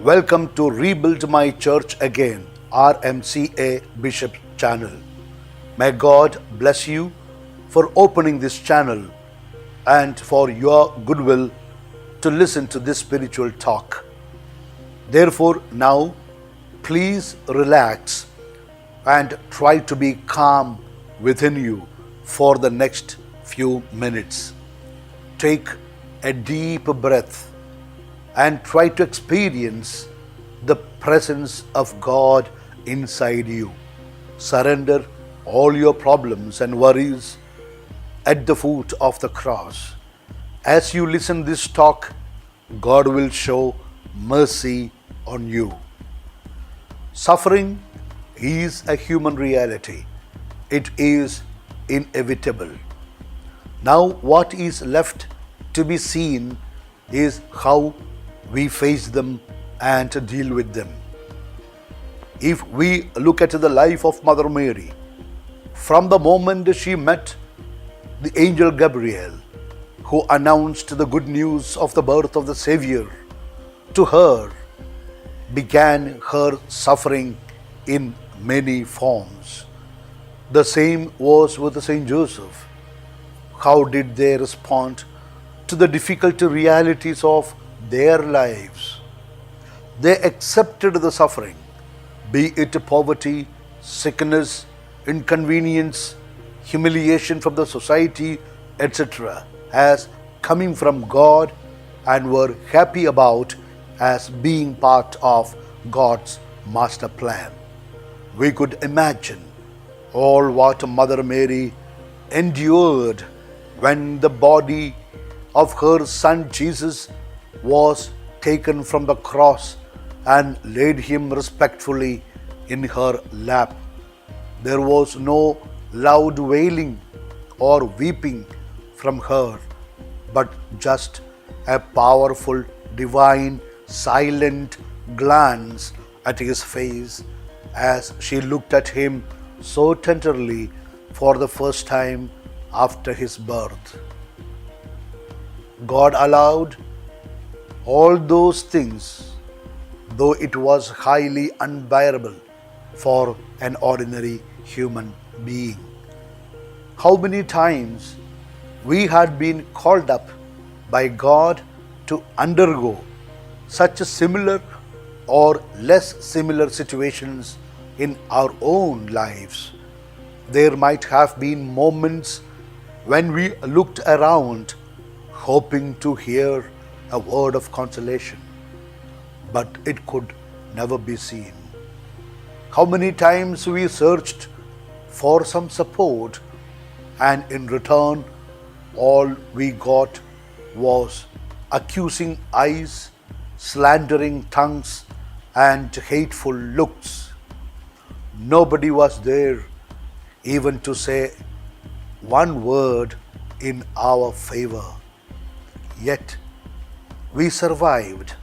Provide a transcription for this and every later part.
Welcome to Rebuild My Church Again, RMCA Bishop channel. May God bless you for opening this channel and for your goodwill to listen to this spiritual talk. Therefore, now please relax and try to be calm within you for the next few minutes. Take a deep breath and try to experience the presence of God inside you. Surrender all your problems and worries at the foot of the cross. As you listen this talk, God will show mercy on you. Suffering is a human reality. It is inevitable. Now what is left to be seen is how we face them and deal with them. If we look at the life of Mother Mary, from the moment she met the angel Gabriel, who announced the good news of the birth of the Savior, to her began her suffering in many forms. The same was with Saint Joseph. How did they respond to the difficult realities of their lives? They accepted the suffering, be it poverty, sickness, inconvenience, humiliation from the society, etc., as coming from God, and were happy about as being part of God's master plan. We could imagine all what Mother Mary endured when the body of her son Jesus was taken from the cross and laid him respectfully in her lap. There was no loud wailing or weeping from her, but just a powerful, divine, silent glance at his face as she looked at him so tenderly for the first time after his birth. God allowed all those things, though it was highly unbearable for an ordinary human being. How many times we had been called up by God to undergo such similar or less similar situations in our own lives. There might have been moments when we looked around hoping to hear a word of consolation, but it could never be seen. How many times we searched for some support, and in return all we got was accusing eyes, slandering tongues, and hateful looks. Nobody was there even to say one word in our favor. Yet we survived.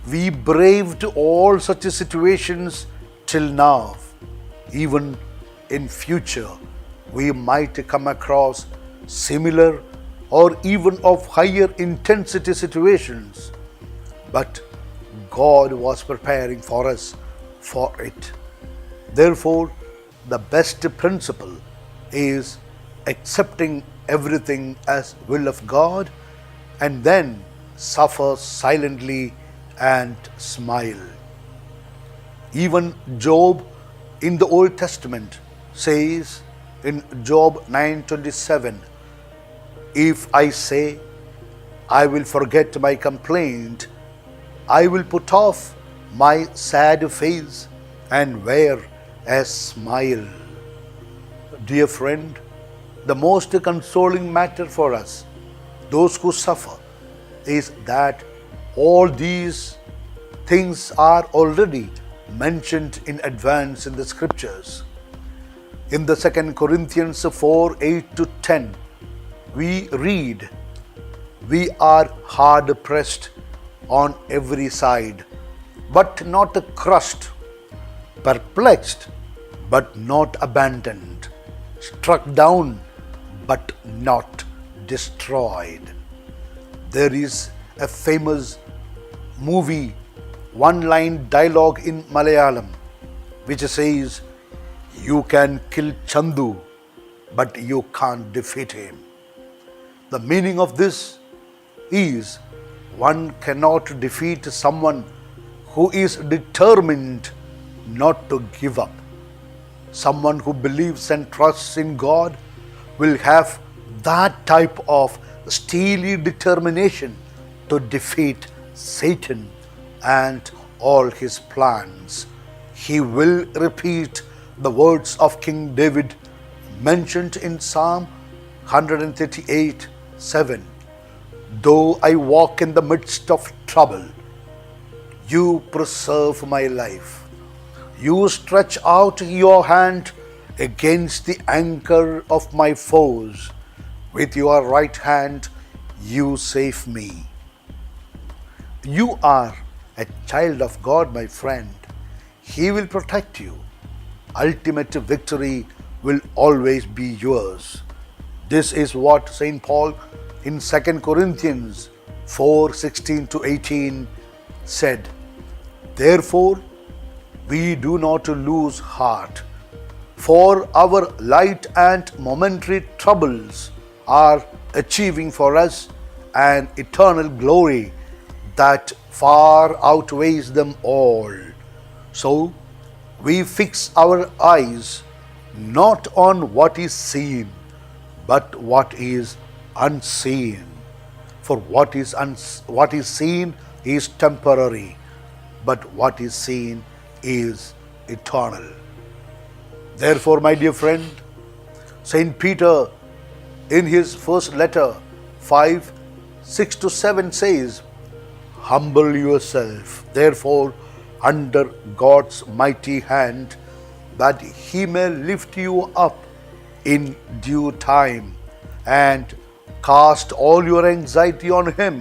We braved all such situations till now. Even in future, we might come across similar or even of higher intensity situations. But God was preparing for us for it. Therefore, the best principle is accepting everything as will of God and then suffer silently and smile. Even Job in the Old Testament says in Job 9:27, if I say I will forget my complaint, I will put off my sad face and wear a smile. Dear friend, the most consoling matter for us, those who suffer, is that all these things are already mentioned in advance in the scriptures. In the 2 Corinthians 4:8-10, we read, we are hard pressed on every side, but not crushed, perplexed, but not abandoned, struck down, but not destroyed. There is a famous movie one-line dialogue in Malayalam which says, "You can kill Chandu, but you can't defeat him." The meaning of this is one cannot defeat someone who is determined not to give up. Someone who believes and trusts in God will have that type of steely determination to defeat Satan and all his plans. He will repeat the words of King David mentioned in Psalm 138:7. "Though I walk in the midst of trouble, you preserve my life. You stretch out your hand against the anger of my foes. With your right hand you save me." You are a child of God, my friend. He will protect you. Ultimate victory will always be yours. This is what St. Paul in 2 Corinthians 4:16-18 said. "Therefore, we do not lose heart, for our light and momentary troubles are achieving for us an eternal glory that far outweighs them all. So we fix our eyes not on what is seen, but what is unseen. For what is seen is temporary, but what is seen is eternal." Therefore, my dear friend, St. Peter in his first letter 5:6-7 says, "Humble yourself, therefore, under God's mighty hand, that He may lift you up in due time, and cast all your anxiety on Him,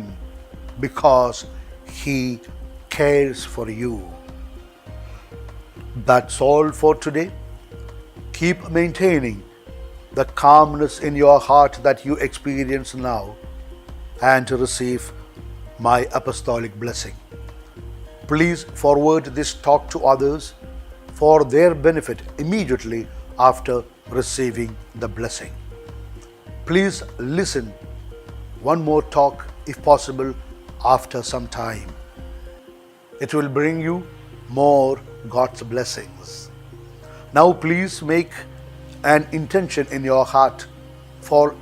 because He cares for you." That's all for today. Keep maintaining the calmness in your heart that you experience now, and receive my apostolic blessing. Please forward this talk to others for their benefit immediately after receiving the blessing. Please listen one more talk, if possible, after some time. It will bring you more God's blessings. Now please make an intention in your heart for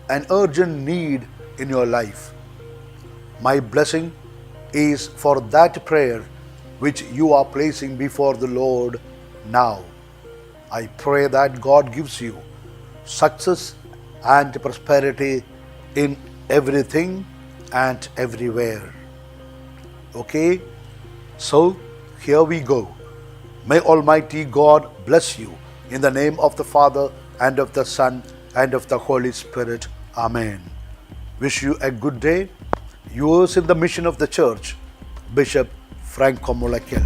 an urgent need in your life. My blessing is for that prayer which you are placing before the Lord now. I pray that God gives you success and prosperity in everything and everywhere. Okay? So, here we go. May Almighty God bless you in the name of the Father and of the Son and of the Holy Spirit. Amen. Wish you a good day. Yours in the mission of the Church, Bishop Franco Mullaikal.